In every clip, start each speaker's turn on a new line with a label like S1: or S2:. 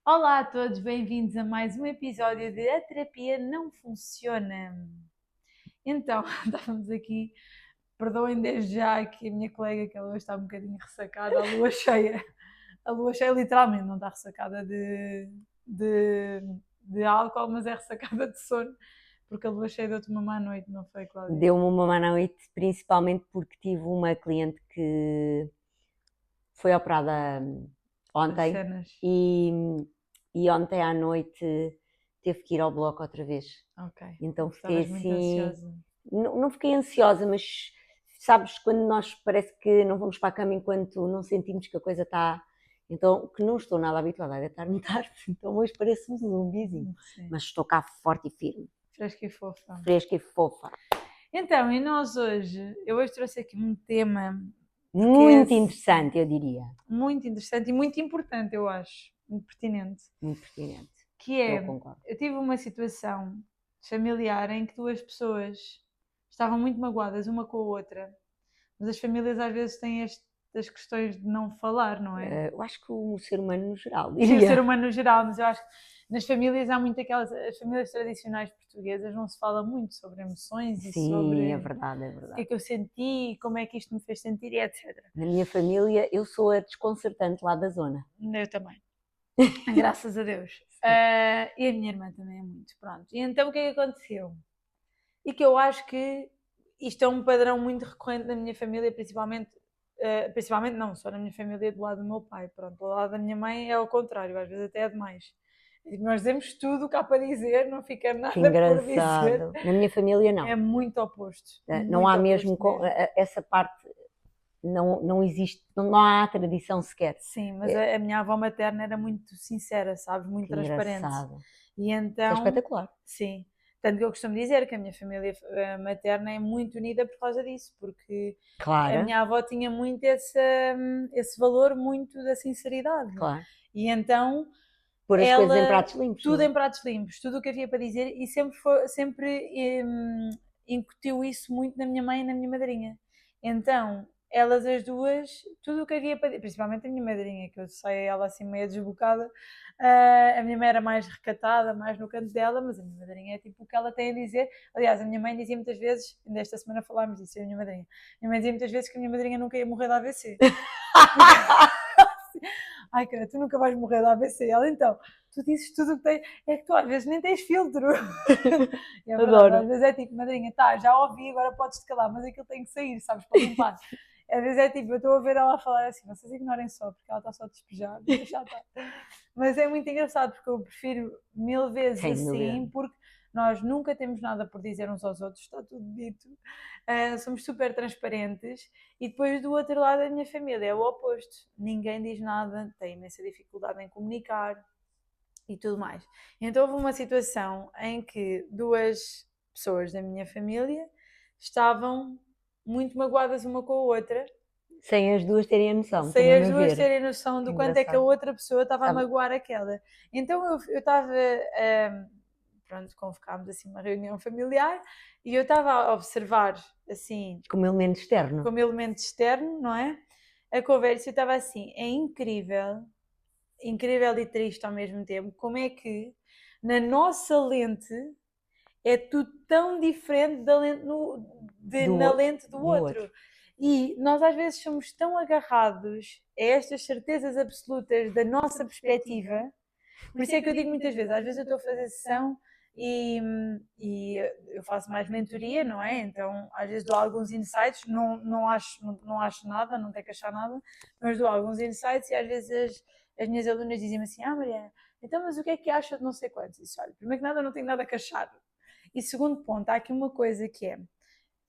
S1: Olá a todos, bem-vindos a mais um episódio de A Terapia Não Funciona. Então, estávamos aqui, perdoem desde já que a minha colega, que ela hoje está um bocadinho ressacada, a lua cheia literalmente não está ressacada de, de álcool, mas é ressacada de sono, porque a lua cheia deu-te uma má noite, não foi, Cláudia?
S2: Deu-me uma má noite, principalmente porque tive uma cliente que foi operada
S1: Das
S2: ontem
S1: cenas.
S2: e, e ontem à noite teve que ir ao bloco outra vez.
S1: Ok,
S2: Então fiquei
S1: estavas muito
S2: assim,
S1: ansiosa.
S2: não fiquei ansiosa, mas sabes quando nós parece que não vamos para a cama enquanto não sentimos que a coisa está. Então, que não estou nada habituada a deitar-me tarde, então hoje parece um zumbizinho,
S1: Sim,
S2: mas estou cá forte e firme,
S1: fresca e fofa.
S2: fresca e fofa.
S1: Então, e nós hoje, eu hoje trouxe aqui um tema porque é
S2: Muito interessante, eu diria.
S1: muito interessante e muito importante, eu acho, muito pertinente,
S2: Muito pertinente.
S1: que
S2: Eu
S1: é,
S2: concordo.
S1: eu tive uma situação familiar em que duas pessoas estavam muito magoadas uma com a outra, mas as famílias às vezes têm estas questões de não falar, não é?
S2: Eu acho que o ser humano no geral,
S1: Sim, o ser
S2: diria.
S1: humano no geral, mas eu acho que nas famílias há muito aquelas, as famílias tradicionais portuguesas não se fala muito sobre emoções e
S2: Sim, é
S1: sobre
S2: verdade, é
S1: o que é
S2: verdade.
S1: que eu senti, como é que isto me fez sentir e etc.
S2: Na minha família, eu sou a desconcertante lá da zona.
S1: Eu também. Graças a Deus. E a minha irmã também é muito. Pronto. E então o que é que aconteceu? E que eu acho que isto é um padrão muito recorrente na minha família, principalmente. Principalmente não, só na minha família do lado do meu pai. Pronto, do lado da minha mãe é ao contrário, às vezes até é demais. Nós dizemos tudo cá para dizer, não fica
S2: Que
S1: nada por dizer.
S2: engraçado. Na minha família,
S1: É
S2: não. Não há
S1: muito
S2: mesmo.
S1: oposto mesmo.
S2: Essa parte não existe, não há tradição sequer.
S1: Sim, mas a minha avó materna era muito sincera, sabes? Muito
S2: Que
S1: transparente.
S2: engraçado.
S1: E
S2: Isso é
S1: então,
S2: espetacular.
S1: sim. Tanto que eu costumo dizer que a minha família materna é muito unida por causa disso, porque a
S2: Claro,
S1: minha avó tinha muito esse valor muito da sinceridade.
S2: claro.
S1: E então
S2: Pôr as coisas em
S1: ela,
S2: pratos limpos,
S1: tudo
S2: não é?
S1: em pratos limpos, tudo o que havia para dizer, e sempre incutiu isso muito na minha mãe e na minha madrinha. Então, elas as duas, tudo o que havia para dizer, principalmente a minha madrinha, que eu sei ela assim meio desbocada, a minha mãe era mais recatada, mais no canto dela, mas a minha madrinha é tipo o que ela tem a dizer. Aliás, a minha mãe dizia muitas vezes, ainda esta semana falámos disso, a minha madrinha. A minha mãe dizia muitas vezes que a minha madrinha nunca ia morrer de AVC. Ai, cara, tu nunca vais morrer de AVC. Ela, então, tu dizes tudo o que tens, é que tu às vezes nem tens filtro. E é verdade, às
S2: Adoro.
S1: vezes é tipo, madrinha, tá, já ouvi, agora podes te calar, mas aquilo tem que sair, sabes, para limpar. Às vezes é tipo, eu estou a ver ela falar assim, vocês ignorem só, porque ela está só a despejar, deixa estar. Mas é muito engraçado, porque eu prefiro mil vezes
S2: Sem dúvida.
S1: assim, porque nós nunca temos nada por dizer uns aos outros, está tudo dito. Somos super transparentes. E depois do outro lado da minha família é o oposto. Ninguém diz nada, tem imensa dificuldade em comunicar e tudo mais. Então houve uma situação em que duas pessoas da minha família estavam muito magoadas uma com a outra,
S2: Sem as duas terem a noção,
S1: sem
S2: também
S1: as
S2: a
S1: duas
S2: ver.
S1: terem noção
S2: Que
S1: do quanto é que a
S2: engraçado.
S1: outra pessoa estava a
S2: Sabe,
S1: magoar aquela. Então eu estava, pronto, convocámos assim uma reunião familiar e eu estava a observar assim,
S2: como elemento externo.
S1: como elemento externo, não é? A conversa eu estava assim, é incrível, incrível e triste ao mesmo tempo, como é que na nossa lente é tudo tão diferente da lente na
S2: do,
S1: lente do
S2: do
S1: outro.
S2: outro.
S1: E nós às vezes somos tão agarrados a estas certezas absolutas da nossa perspectiva. Por isso é que eu digo muitas vezes, às vezes eu estou a fazer sessão e, e eu faço mais mentoria, não é? Então às vezes dou alguns insights, não acho nada, não tenho que achar nada, mas dou alguns insights e às vezes as minhas alunas dizem-me assim, Maria, então mas o que é que acha de não sei quantos? E disse, olha, primeiro que nada eu não tenho nada que achar. E segundo ponto, há aqui uma coisa que é,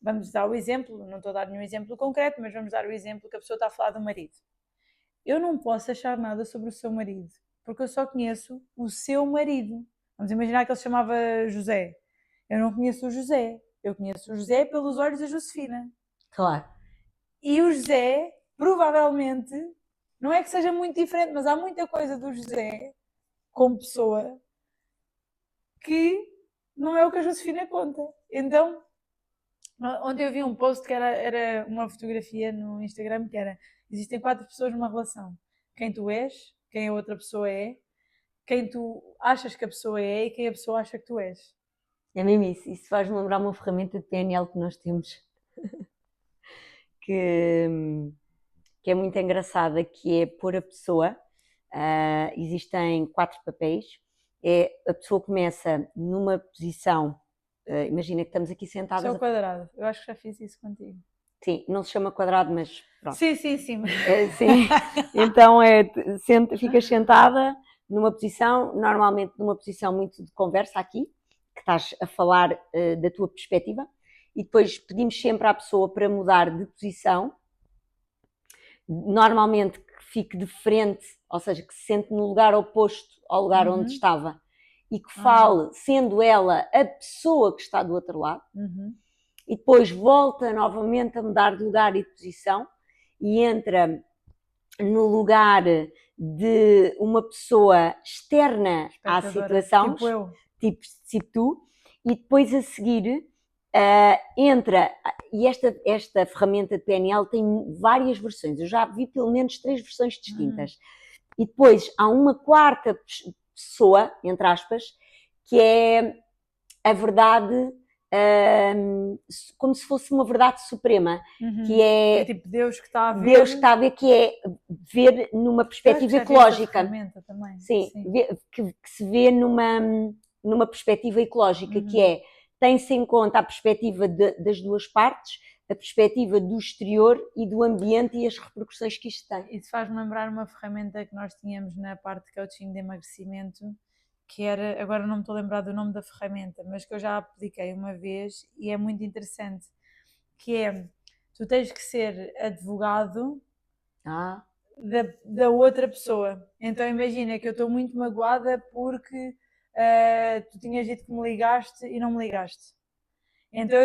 S1: vamos dar o exemplo, não estou a dar nenhum exemplo concreto, mas vamos dar o exemplo que a pessoa está a falar do marido. Eu não posso achar nada sobre o seu marido, porque eu só conheço o seu marido. Vamos imaginar que ele se chamava José. Eu não conheço o José, eu conheço o José pelos olhos da Josefina.
S2: Claro.
S1: E o José, provavelmente, não é que seja muito diferente, mas há muita coisa do José, como pessoa, que não é o que a Josefina conta. Então, ontem eu vi um post que era uma fotografia no Instagram que era: existem quatro pessoas numa relação. Quem tu és, quem a outra pessoa é, quem tu achas que a pessoa é e quem a pessoa acha que tu és.
S2: É mesmo isso. Isso faz-me lembrar uma ferramenta de PNL que nós temos, que, que é muito engraçada, que é pôr a pessoa, existem 4 papéis, a pessoa começa numa posição, imagina que estamos aqui
S1: Isso é
S2: sentadas,
S1: o quadrado. Eu acho que já fiz isso contigo.
S2: sim, não se chama quadrado, mas pronto.
S1: Sim.
S2: Sim. Então ficas sentada numa posição, normalmente numa posição muito de conversa aqui, que estás a falar da tua perspectiva, e depois pedimos sempre à pessoa para mudar de posição, normalmente que fique de frente, ou seja, que se sente no lugar oposto ao lugar onde estava, e que fale, sendo ela a pessoa que está do outro lado, e depois volta novamente a mudar de lugar e de posição, e entra no lugar de uma pessoa externa à situação,
S1: tipo eu.
S2: tipo tu, e depois a seguir entra, e esta ferramenta de PNL tem várias versões, eu já vi pelo menos 3 versões distintas, e depois há uma quarta pessoa, entre aspas, que é a verdade, como se fosse uma verdade suprema, que
S1: É tipo Deus que está a ver.
S2: Deus que está a ver, que é ver numa perspectiva ecológica.
S1: Também.
S2: Sim, que se vê numa perspectiva ecológica, que é, tem-se em conta a perspectiva das duas partes, a perspectiva do exterior e do ambiente e as repercussões que isto tem.
S1: Isso faz-me lembrar uma ferramenta que nós tínhamos na parte de coaching de emagrecimento, que era, agora não me estou a lembrar do nome da ferramenta, mas que eu já apliquei uma vez e é muito interessante, que é, tu tens que ser advogado da outra pessoa. Então imagina que eu estou muito magoada porque tu tinhas dito que me ligaste e não me ligaste. Então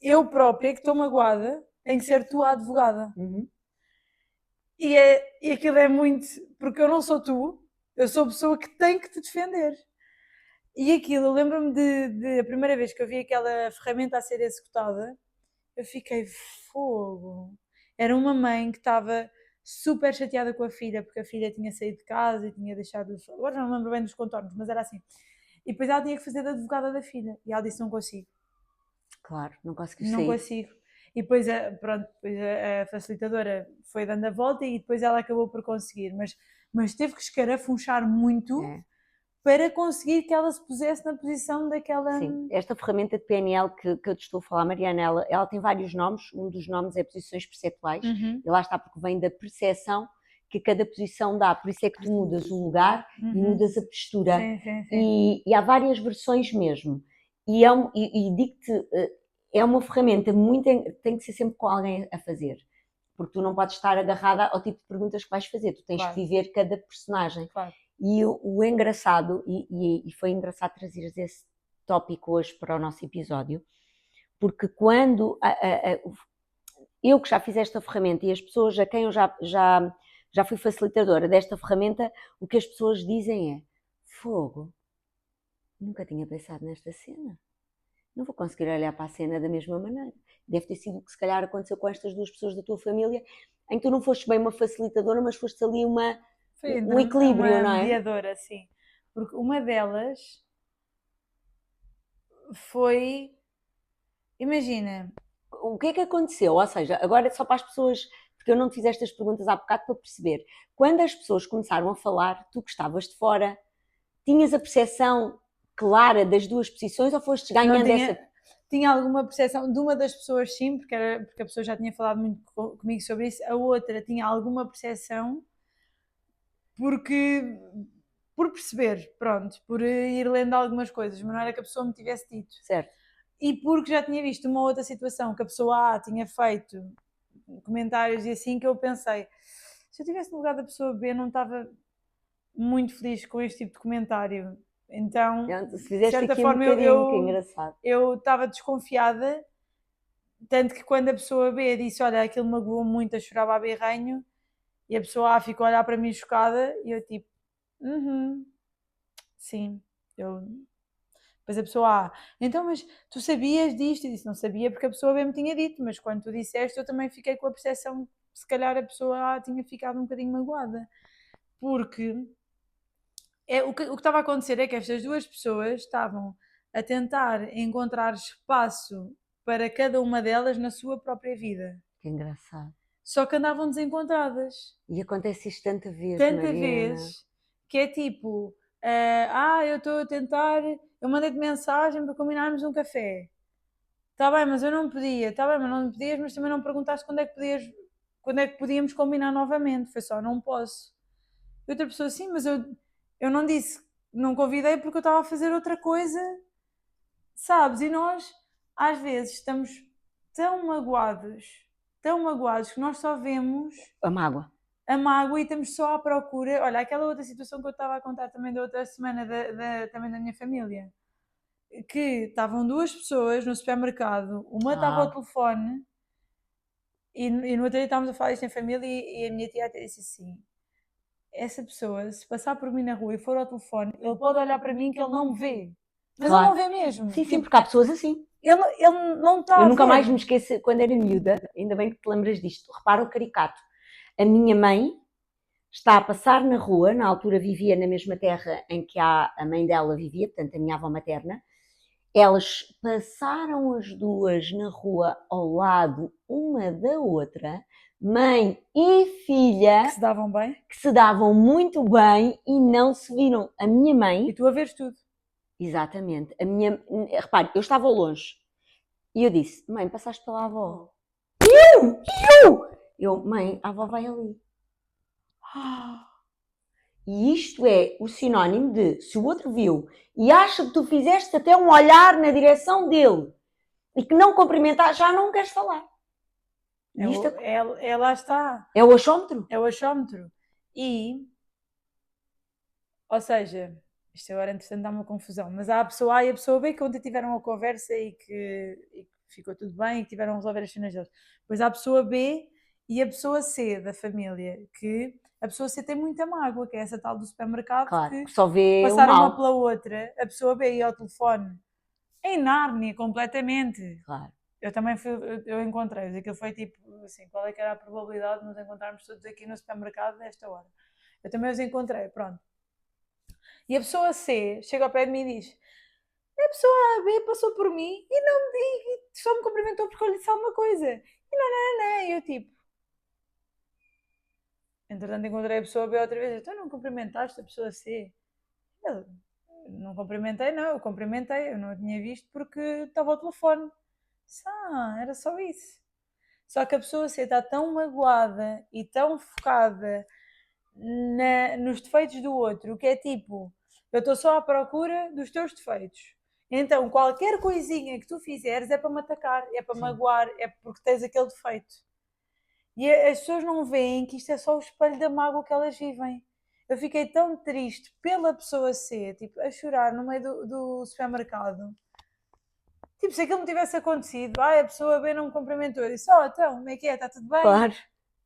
S1: eu própria que estou magoada, tenho que ser tu a advogada. E aquilo é muito, porque eu não sou tu, eu sou a pessoa que tem que te defender. E aquilo, eu lembro-me de a primeira vez que eu vi aquela ferramenta a ser executada, eu fiquei fogo. Era uma mãe que estava super chateada com a filha, porque a filha tinha saído de casa e tinha deixado. Agora não me lembro bem dos contornos, mas era assim. E depois ela tinha que fazer de advogada da filha. E ela disse: Não consigo.
S2: Claro, não consegues
S1: Não
S2: sair.
S1: consigo. E depois, pronto, depois a facilitadora foi dando a volta e depois ela acabou por conseguir. Mas teve que escarafunchar muito para conseguir que ela se pusesse na posição daquela...
S2: Sim, esta ferramenta de PNL que eu te estou a falar, Mariana, ela tem vários nomes. Um dos nomes é posições perceptuais, e lá está, porque vem da percepção que cada posição dá. Por isso é que tu mudas o lugar e mudas a postura.
S1: Sim.
S2: E há várias versões mesmo. E digo-te, é uma ferramenta muito... tem que ser sempre com alguém a fazer. Porque tu não podes estar agarrada ao tipo de perguntas que vais fazer. Tu tens que viver cada personagem.
S1: Claro.
S2: E o engraçado, e foi engraçado trazer esse tópico hoje para o nosso episódio, porque quando eu que já fiz esta ferramenta e as pessoas a quem eu já fui facilitadora desta ferramenta, o que as pessoas dizem é: fogo, nunca tinha pensado nesta cena. Não vou conseguir olhar para a cena da mesma maneira. Deve ter sido o que se calhar aconteceu com estas 2 pessoas da tua família, em que tu não foste bem uma facilitadora, mas foste ali um equilíbrio,
S1: uma
S2: não é?
S1: mediadora, sim. Porque uma delas foi... Imagina...
S2: O que é que aconteceu? Ou seja, agora só para as pessoas, porque eu não te fiz estas perguntas há bocado para perceber. Quando as pessoas começaram a falar, tu que estavas de fora, tinhas a percepção clara das 2 posições ou foste ganhando essa...
S1: Tinha alguma percepção de uma das pessoas, sim, porque a pessoa já tinha falado muito comigo sobre isso. A outra tinha alguma percepção por perceber, pronto, por ir lendo algumas coisas, mas não era que a pessoa me tivesse dito.
S2: Certo.
S1: E porque já tinha visto uma outra situação que a pessoa A tinha feito comentários e assim, que eu pensei, se eu estivesse no lugar da pessoa B, não estava muito feliz com este tipo de comentário. Então,
S2: se fizeste de certa forma, que engraçado.
S1: Eu estava desconfiada, tanto que quando a pessoa B disse, olha, aquilo magoou muito, a chorava a berranho, e a pessoa A ficou a olhar para mim chocada, e eu tipo, sim, Depois a pessoa então, mas tu sabias disto? Eu disse, não sabia porque a pessoa B me tinha dito, mas quando tu disseste eu também fiquei com a percepção que se calhar a pessoa A tinha ficado um bocadinho magoada, porque o que estava a acontecer é que estas duas pessoas estavam a tentar encontrar espaço para cada uma delas na sua própria vida.
S2: Que engraçado.
S1: Só que andavam desencontradas.
S2: E acontece isto tanta vez,
S1: Tanta
S2: Mariana.
S1: vez que é tipo, eu estou a tentar, eu mandei-te mensagem para combinarmos um café. Está bem, mas eu não podia. Está bem, mas não me podias, mas também não perguntaste quando é que podíamos combinar novamente. Foi só, não posso. E outra pessoa, sim, mas eu não disse, não convidei porque eu estava a fazer outra coisa, sabes? E nós, às vezes, estamos tão magoados que nós só vemos
S2: A mágoa.
S1: a mágoa e estamos só à procura. Olha, aquela outra situação que eu estava a contar também da outra semana, também da minha família, que estavam duas pessoas no supermercado, uma estava ao telefone e no outro dia estávamos a falar isto em família e a minha tia até disse assim: essa pessoa, se passar por mim na rua e for ao telefone, ele pode olhar para mim que ele não me vê. Mas
S2: Claro.
S1: ele não vê mesmo.
S2: Sim, sim, porque há pessoas assim.
S1: Ele não está a ver.
S2: Eu nunca mais me esqueço, quando era miúda, ainda bem que te lembras disto, repara o caricato. A minha mãe está a passar na rua, na altura vivia na mesma terra em que a mãe dela vivia, portanto a minha avó materna. Elas passaram as duas na rua ao lado uma da outra, mãe e filha,
S1: Que se davam bem.
S2: que se davam muito bem e não se viram. A minha mãe...
S1: E tu a veres tudo.
S2: Exatamente. Repare, eu estava longe e eu disse: mãe, passaste pela avó. Eu, mãe, a avó vai ali. E isto é o sinónimo de, se o outro viu e acha que tu fizeste até um olhar na direção dele e que não cumprimentar, já não queres falar.
S1: Lá está.
S2: É o achómetro.
S1: É o achómetro. Ou seja, isto agora entretanto dá uma confusão, mas há a pessoa A e a pessoa B que ontem tiveram uma conversa e que ficou tudo bem e que tiveram a resolver as cenas deles. Depois há a pessoa B e a pessoa C da família, que a pessoa C tem muita mágoa, que é essa tal do supermercado,
S2: claro,
S1: que
S2: só vê
S1: passaram
S2: o mal.
S1: uma pela outra, a pessoa B ia ao telefone em Nárnia completamente.
S2: Claro.
S1: Eu também eu encontrei-os, aquilo foi tipo assim, qual é que era a probabilidade de nos encontrarmos todos aqui no supermercado nesta hora? Eu também os encontrei, pronto. E a pessoa C chega ao pé de mim e diz: a pessoa A, B passou por mim e não me diga, só me cumprimentou porque eu lhe disse alguma coisa. E não. E eu tipo. Entretanto encontrei a pessoa B outra vez. Então não cumprimentaste a pessoa C? Eu não cumprimentei, não. Eu cumprimentei. Eu não a tinha visto porque estava ao telefone. Era só isso. Só que a pessoa C está tão magoada e tão focada nos defeitos do outro, que é tipo, eu estou só à procura dos teus defeitos. Então, qualquer coisinha que tu fizeres é para me atacar, é para magoar, é porque tens aquele defeito. E as pessoas não veem que isto é só o espelho da mágoa que elas vivem. Eu fiquei tão triste pela pessoa C, tipo, a chorar no meio do supermercado. Tipo, se aquilo me tivesse acontecido, a pessoa B não me cumprimentou. Eu disse, então, como é que é? Está tudo bem?
S2: Claro.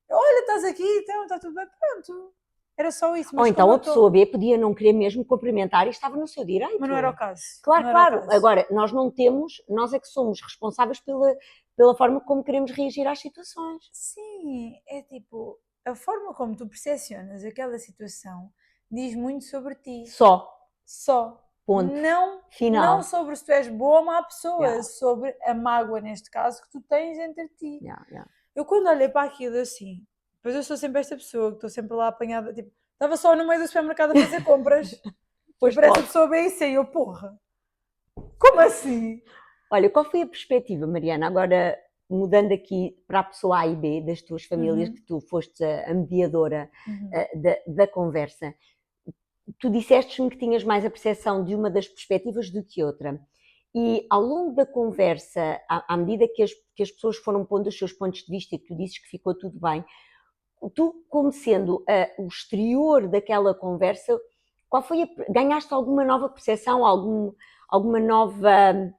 S1: Olha, estás aqui, então, está tudo bem, pronto. Era só isso.
S2: Ou então a pessoa B podia não querer mesmo cumprimentar e estava no seu direito.
S1: Mas não era o caso.
S2: Claro. Agora, nós não temos, nós é que somos responsáveis pela forma como queremos reagir às situações.
S1: Sim, é tipo, a forma como tu percepcionas aquela situação diz muito sobre ti.
S2: Só.
S1: Ponto. Não sobre se tu és boa ou má pessoa, sobre a mágoa, neste caso, que tu tens entre ti. Eu quando olhei para aquilo assim, depois eu sou sempre esta pessoa que estou sempre lá apanhada, tipo, estava só no meio do supermercado a fazer compras, depois parece a pessoa bem e saiu, porra, como assim?
S2: Olha, qual foi a perspectiva, Mariana, agora mudando aqui para a pessoa A e B das tuas famílias, que tu foste a mediadora da conversa, tu disseste-me que tinhas mais a percepção de uma das perspectivas do que outra. E ao longo da conversa, à medida que as pessoas foram pondo os seus pontos de vista e que tu disses que ficou tudo bem, tu, como sendo o exterior daquela conversa, ganhaste alguma nova percepção, alguma nova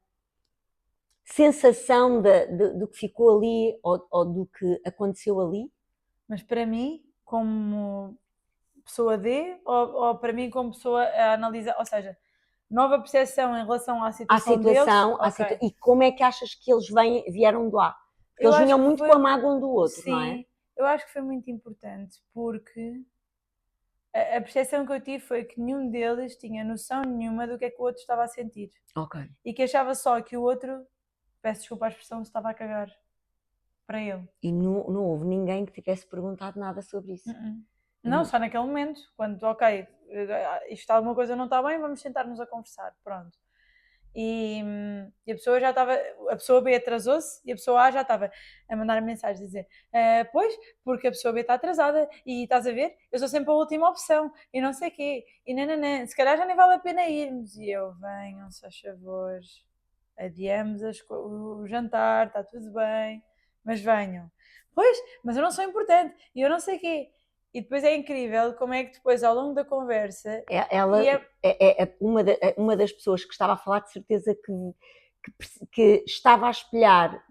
S2: sensação do que ficou ali ou do que aconteceu ali?
S1: Mas para mim, como pessoa D ou para mim como pessoa a analisar, ou seja, nova percepção em relação à situação deles.
S2: E como é que achas que eles vieram do A? Porque eles vinham muito com a mágoa um do outro,
S1: sim,
S2: não é?
S1: Eu acho que foi muito importante porque a percepção que eu tive foi que nenhum deles tinha noção nenhuma do que é que o outro estava a sentir.
S2: Ok.
S1: E que achava só que o outro, peço desculpa à expressão, se estava a cagar para ele.
S2: E não houve ninguém que tivesse perguntado nada sobre isso.
S1: Não, só naquele momento, quando, ok, isto alguma coisa não está bem, vamos sentar-nos a conversar, pronto. E a pessoa já estava, a pessoa B atrasou-se e a pessoa A já estava a mandar mensagem a dizer pois, porque a pessoa B está atrasada e estás a ver, eu sou sempre a última opção e não sei o quê, e nananã, se calhar já nem vale a pena irmos. E eu, venham, se faz favor, adiamos o jantar, está tudo bem, mas venham. Pois, mas eu não sou importante e eu não sei o quê. E depois é incrível como é que depois, ao longo da conversa...
S2: Ela é uma das pessoas que estava a falar, de certeza que estava a espelhar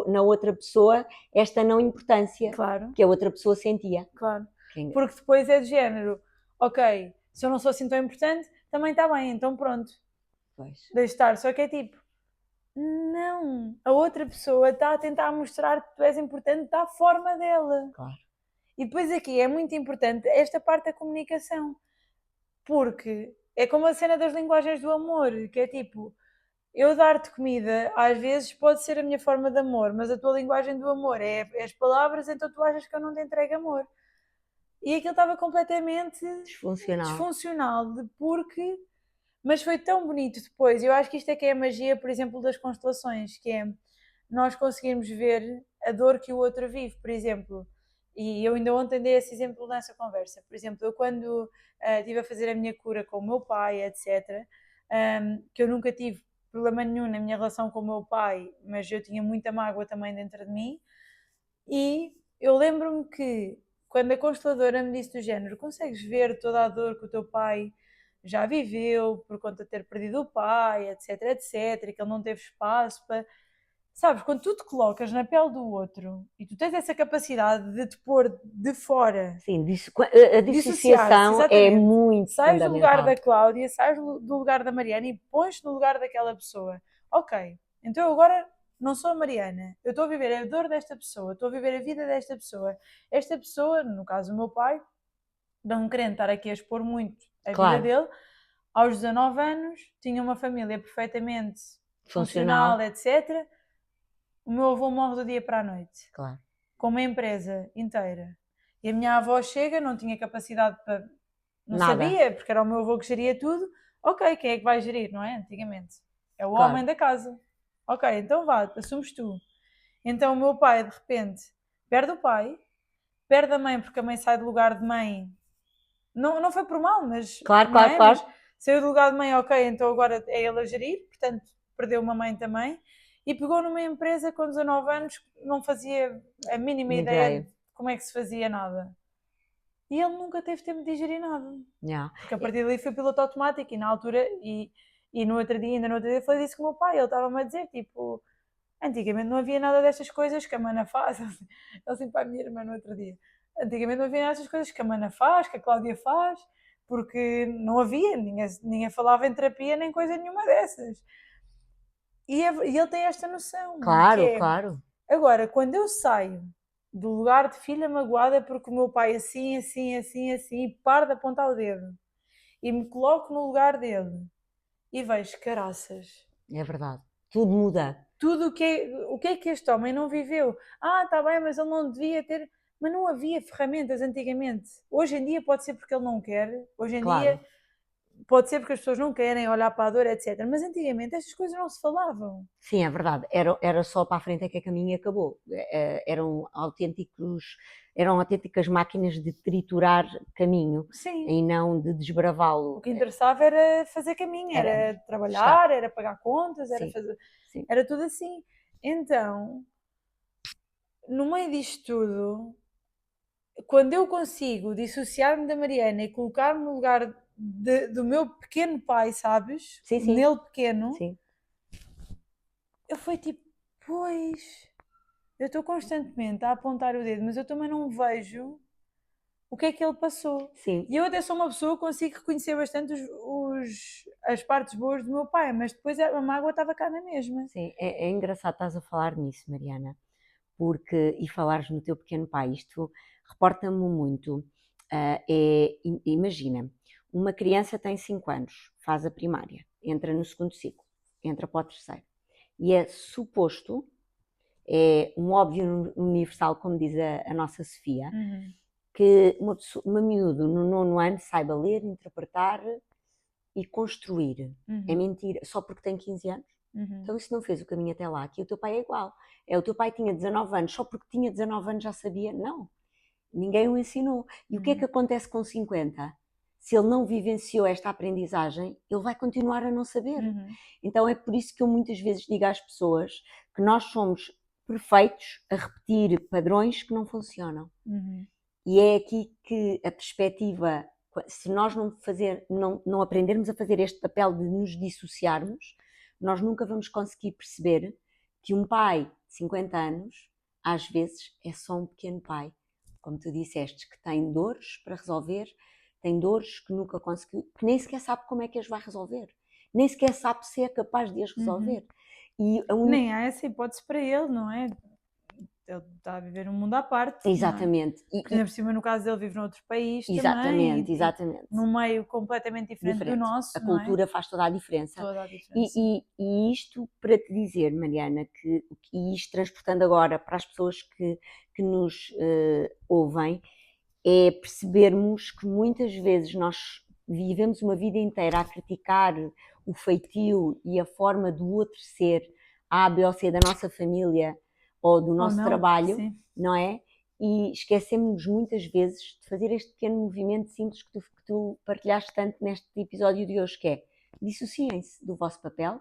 S2: na outra pessoa esta não importância,
S1: Claro,
S2: que a outra pessoa sentia.
S1: claro. Porque depois é de género, ok, se eu não sou assim tão importante, também está bem, então pronto.
S2: Pois.
S1: Deixe estar. Só que é tipo, não, a outra pessoa está a tentar mostrar que tu és importante da forma dela.
S2: Claro.
S1: E depois aqui é muito importante esta parte da comunicação, porque é como a cena das linguagens do amor, que é tipo, eu dar-te comida às vezes pode ser a minha forma de amor, mas a tua linguagem do amor é as palavras, então tu achas que eu não te entrego amor. E aquilo estava completamente disfuncional porque... Mas foi tão bonito depois. Eu acho que isto é que é a magia, por exemplo, das constelações, que é nós conseguirmos ver a dor que o outro vive, por exemplo. E eu ainda ontem dei esse exemplo nessa conversa. Por exemplo, eu quando estive a fazer a minha cura com o meu pai, etc., que eu nunca tive problema nenhum na minha relação com o meu pai, mas eu tinha muita mágoa também dentro de mim. E eu lembro-me que quando a consteladora me disse do género, consegues ver toda a dor que o teu pai já viveu por conta de ter perdido o pai, etc, etc, e que ele não teve espaço para... Sabes, quando tu te colocas na pele do outro e tu tens essa capacidade de te pôr de fora...
S2: Sim, a dissociação é muito
S1: sais do lugar
S2: fundamental.
S1: da Cláudia, sais do lugar da Mariana e pões no lugar daquela pessoa. Ok, então eu agora não sou a Mariana, eu estou a viver a dor desta pessoa, estou a viver a vida desta pessoa. Esta pessoa, no caso do meu pai, não querendo estar aqui a expor muito a vida dele, aos 19 anos, tinha uma família perfeitamente funcional, etc. O meu avô morre do dia para a noite, com uma empresa inteira. E a minha avó chega, não tinha capacidade para... Não sabia, porque era o meu avô que geria tudo. Ok, quem é que vai gerir, não é? Antigamente. É o homem da casa. Ok, então vá, assumes tu. Então o meu pai, de repente, perde o pai, perde a mãe, porque a mãe sai do lugar de mãe. Não foi por mal, mas...
S2: Claro.
S1: Mas saiu do lugar de mãe, ok, então agora é ele a gerir, portanto, perdeu uma mãe também. E pegou numa empresa com 19 anos, não fazia a mínima ideia de como é que se fazia nada. E ele nunca teve tempo de digerir nada. Porque a partir dali foi piloto automático e na altura, e ainda no outro dia, foi disso que o meu pai, ele estava-me a dizer, tipo, antigamente não havia nada destas coisas que a mana faz. Ele assim para a minha irmã no outro dia. Antigamente não havia nada destas coisas que a mana faz, que a Cláudia faz, porque não havia, ninguém falava em terapia nem coisa nenhuma dessas. E ele tem esta noção.
S2: Claro.
S1: Agora, quando eu saio do lugar de filha magoada porque o meu pai assim, e para de apontar o dedo e me coloco no lugar dele e vejo, caraças.
S2: É verdade. Tudo muda.
S1: Tudo o que é que este homem não viveu? Está bem, mas ele não devia ter... Mas não havia ferramentas antigamente. Hoje em dia pode ser porque ele não quer. Hoje em dia pode ser porque as pessoas não querem olhar para a dor, etc. Mas antigamente estas coisas não se falavam.
S2: Sim, é verdade. Era só para a frente é que a caminho acabou. Eram autênticas máquinas de triturar caminho.
S1: Sim.
S2: E não de desbravá-lo.
S1: O que interessava era fazer caminho, era trabalhar, era pagar contas, era tudo assim. Então, no meio disto tudo, quando eu consigo dissociar-me da Mariana e colocar-me no lugar do meu pequeno pai, sabes?
S2: Sim.
S1: Nele pequeno,
S2: Sim.
S1: eu fui tipo, pois, eu estou constantemente a apontar o dedo, mas eu também não vejo o que é que ele passou.
S2: Sim.
S1: E eu até sou uma pessoa que consigo reconhecer bastante as partes boas do meu pai, mas depois a mágoa estava cá na mesma.
S2: Sim, é engraçado estás a falar nisso, Mariana, e falares no teu pequeno pai, isto reporta-me muito Imagina, uma criança tem 5 anos, faz a primária, entra no segundo ciclo, entra para o terceiro. E é suposto, é um óbvio universal, como diz a nossa Sofia, que uma miúdo no 9º ano saiba ler, interpretar e construir. É mentira, só porque tem 15 anos. Então isso não fez o caminho até lá, que o teu pai é igual. O teu pai tinha 19 anos, só porque tinha 19 anos já sabia? Não. Ninguém o ensinou. E o que é que acontece com 50? Se ele não vivenciou esta aprendizagem, ele vai continuar a não saber. Então é por isso que eu muitas vezes digo às pessoas que nós somos perfeitos a repetir padrões que não funcionam. E é aqui que a perspectiva, se nós não aprendermos a fazer este papel de nos dissociarmos, nós nunca vamos conseguir perceber que um pai de 50 anos, às vezes, é só um pequeno pai, como tu disseste, que tem dores para resolver, tem dores que nunca conseguiu, que nem sequer sabe como é que as vai resolver, nem sequer sabe se é capaz de as resolver.
S1: E nem há essa hipótese para ele, não é? Ele está a viver um mundo à parte.
S2: Exatamente.
S1: Não é? Porque, por cima, no caso dele, vive noutro país
S2: exatamente,
S1: também.
S2: Exatamente.
S1: Num meio completamente diferente do nosso.
S2: A cultura faz toda a diferença.
S1: Toda a diferença.
S2: E isto para te dizer, Mariana, e isto transportando agora para as pessoas que nos ouvem, é percebermos que muitas vezes nós vivemos uma vida inteira a criticar o feitio e a forma do outro ser, A, B ou C da nossa família ou do nosso trabalho, não é? E esquecemos muitas vezes de fazer este pequeno movimento simples que tu partilhaste tanto neste episódio de hoje, que é: dissociem-se do vosso papel,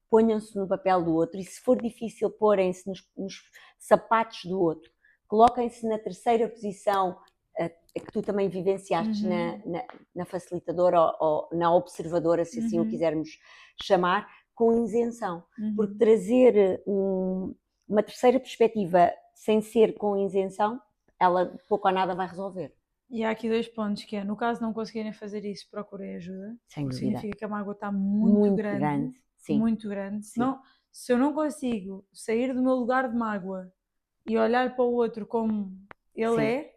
S2: ponham-se no papel do outro, e se for difícil porem-se nos sapatos do outro, coloquem-se na terceira posição que tu também vivenciaste na facilitadora ou na observadora, se assim o quisermos chamar, com isenção. Porque trazer uma terceira perspectiva sem ser com isenção, ela pouco ou nada vai resolver.
S1: E há aqui 2 pontos, que é: no caso não conseguirem fazer isso, procurem ajuda.
S2: Sem dúvida.
S1: Significa que a mágoa está muito grande.
S2: Sim.
S1: Muito grande. Se eu não consigo sair do meu lugar de mágoa e olhar para o outro como ele é,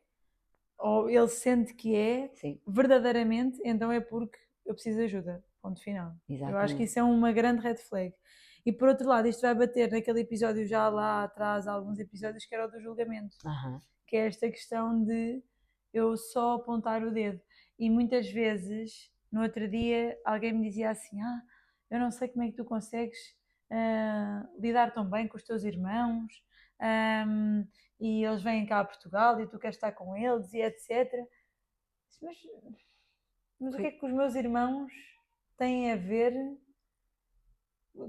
S1: ou ele sente que é, verdadeiramente, então é porque eu preciso de ajuda. Ponto final. Exatamente. Eu acho que isso é uma grande red flag. E por outro lado, isto vai bater naquele episódio já lá atrás, alguns episódios, que era o do julgamento. Que é esta questão de eu só apontar o dedo. E muitas vezes, no outro dia, alguém me dizia assim: eu não sei como é que tu consegues lidar tão bem com os teus irmãos, e eles vêm cá a Portugal e tu queres estar com eles e etc. Mas o que é que os meus irmãos têm a ver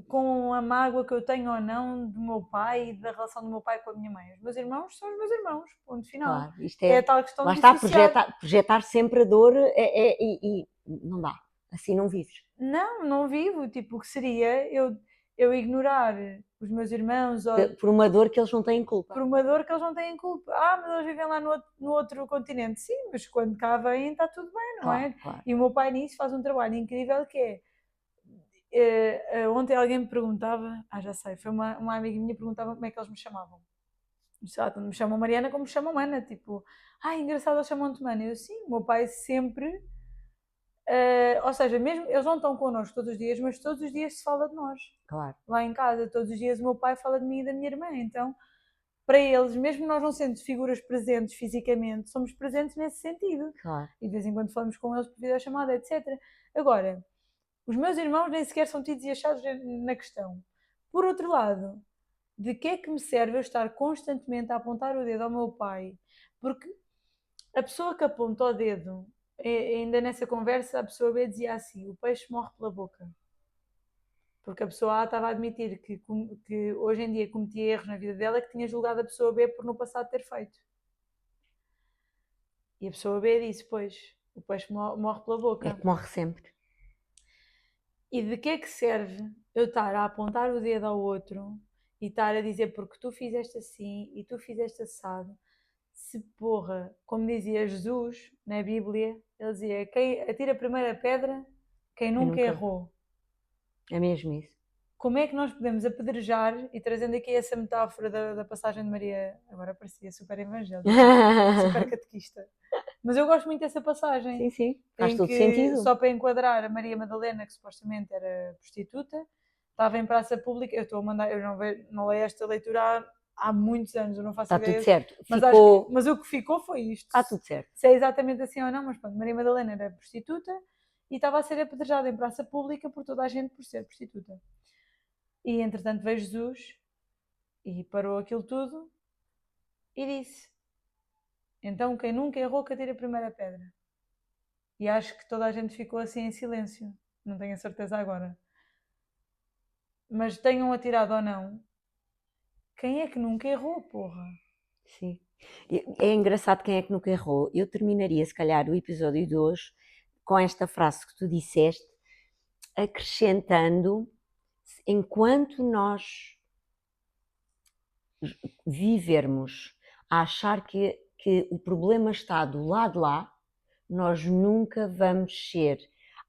S1: com a mágoa que eu tenho ou não do meu pai e da relação do meu pai com a minha mãe? Os meus irmãos são os meus irmãos, ponto final.
S2: Claro, isto é
S1: a tal questão
S2: lá
S1: de
S2: está, projetar sempre a dor e não dá, assim não vives.
S1: Não vivo, tipo, o que seria eu ignorar os meus irmãos
S2: por uma dor que eles não têm culpa.
S1: Por uma dor que eles não têm culpa. Mas eles vivem lá no outro continente. Sim, mas quando cá vêm está tudo bem, não é?
S2: Claro.
S1: E o meu pai nisso faz um trabalho incrível, que ontem alguém me perguntava, já sei, foi uma amiga minha que perguntava como é que eles me chamavam. Me chamam Mariana como me chamam Ana, tipo, engraçado, eles chamam-te Mana. Eu, sim, o meu pai sempre, ou seja, mesmo eles não estão connosco todos os dias, mas todos os dias se fala de nós.
S2: Claro.
S1: Lá em casa, todos os dias o meu pai fala de mim e da minha irmã, então para eles, mesmo nós não sendo figuras presentes fisicamente, somos presentes nesse sentido.
S2: Claro.
S1: E de vez em quando falamos com eles por videochamada, etc. Agora, os meus irmãos nem sequer são tidos e achados na questão. Por outro lado, de que é que me serve eu estar constantemente a apontar o dedo ao meu pai? Porque a pessoa que aponta o dedo, ainda nessa conversa, a pessoa B dizia assim: o peixe morre pela boca. Porque a pessoa A estava a admitir que hoje em dia cometia erros na vida dela, que tinha julgado a pessoa B por no passado ter feito. E a pessoa B disse: pois, o peixe morre pela boca.
S2: É que morre sempre.
S1: E de que é que serve eu estar a apontar o dedo ao outro e estar a dizer porque tu fizeste assim e tu fizeste assado, se porra, como dizia Jesus na Bíblia, ele dizia: quem atira a primeira pedra, quem nunca errou.
S2: É mesmo isso.
S1: Como é que nós podemos apedrejar, e trazendo aqui essa metáfora da passagem de Maria, agora parecia super evangélica, super catequista, Mas eu gosto muito dessa passagem.
S2: Sim, sim, faz
S1: Em
S2: todo
S1: que,
S2: sentido.
S1: só para enquadrar, a Maria Madalena, que supostamente era prostituta, estava em praça pública. Eu estou a mandar, eu não leio esta leitura há muitos anos, eu não faço
S2: Está
S1: ideia.
S2: tudo certo.
S1: Mas, mas o que ficou foi isto.
S2: Está tudo certo.
S1: Se é exatamente assim ou não, mas pronto, Maria Madalena era prostituta e estava a ser apedrejada em praça pública por toda a gente por ser prostituta. E entretanto veio Jesus e parou aquilo tudo e disse: então quem nunca errou que atire a primeira pedra. E acho que toda a gente ficou assim em silêncio. Não tenho a certeza agora. Mas tenham atirado ou não, quem é que nunca errou, porra?
S2: Sim. É engraçado quem é que nunca errou. Eu terminaria, se calhar, o episódio de hoje com esta frase que tu disseste, acrescentando, enquanto nós vivermos a achar que o problema está do lado de lá, nós nunca vamos ser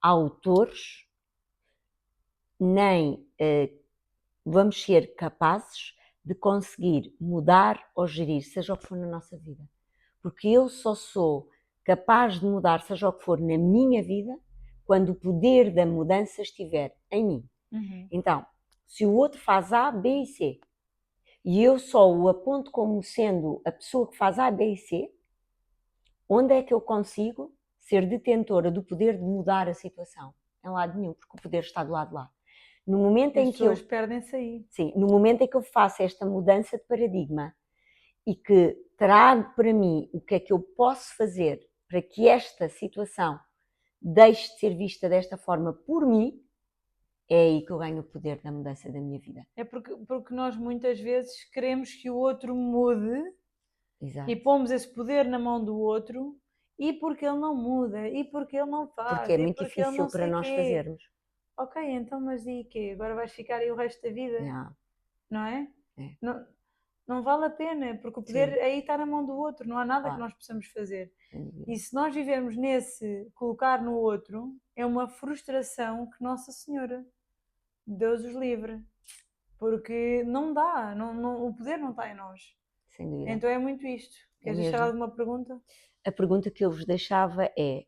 S2: autores, nem vamos ser capazes de conseguir mudar ou gerir, seja o que for na nossa vida. Porque eu só sou capaz de mudar, seja o que for na minha vida, quando o poder da mudança estiver em mim.
S1: Uhum.
S2: Então, se o outro faz A, B e C, e eu só o aponto como sendo a pessoa que faz A, B e C, onde é que eu consigo ser detentora do poder de mudar a situação? Em lado nenhum, porque o poder está do lado de lá. No momento
S1: As
S2: em que eu
S1: pessoas perdem-se aí.
S2: Sim, no momento em que eu faço esta mudança de paradigma e que trago para mim o que é que eu posso fazer para que esta situação deixe de ser vista desta forma por mim, é aí que eu ganho o poder da mudança da minha vida.
S1: É porque nós muitas vezes queremos que o outro mude.
S2: Exato.
S1: E pomos esse poder na mão do outro e porque ele não muda, e porque ele não faz,
S2: Porque é
S1: e
S2: muito
S1: porque ele
S2: difícil
S1: não
S2: para
S1: sei
S2: nós
S1: quê.
S2: fazermos.
S1: Ok, então mas e quê? Agora vais ficar aí o resto da vida? Não é? Não, não vale a pena, porque o poder
S2: Sim.
S1: aí está na mão do outro, não há nada que nós possamos fazer. E se nós vivemos nesse colocar no outro, é uma frustração que Nossa Senhora, Deus os livre. Porque não dá, o poder não está em nós.
S2: Sem dúvida.
S1: Então é muito isto. Queres deixar alguma pergunta?
S2: A pergunta que eu vos deixava é: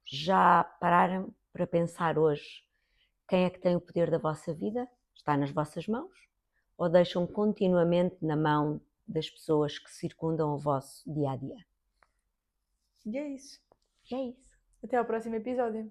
S2: já pararam para pensar hoje quem é que tem o poder da vossa vida? Está nas vossas mãos? Ou deixam continuamente na mão das pessoas que circundam o vosso dia a dia?
S1: E é isso.
S2: E é isso.
S1: Até ao próximo episódio.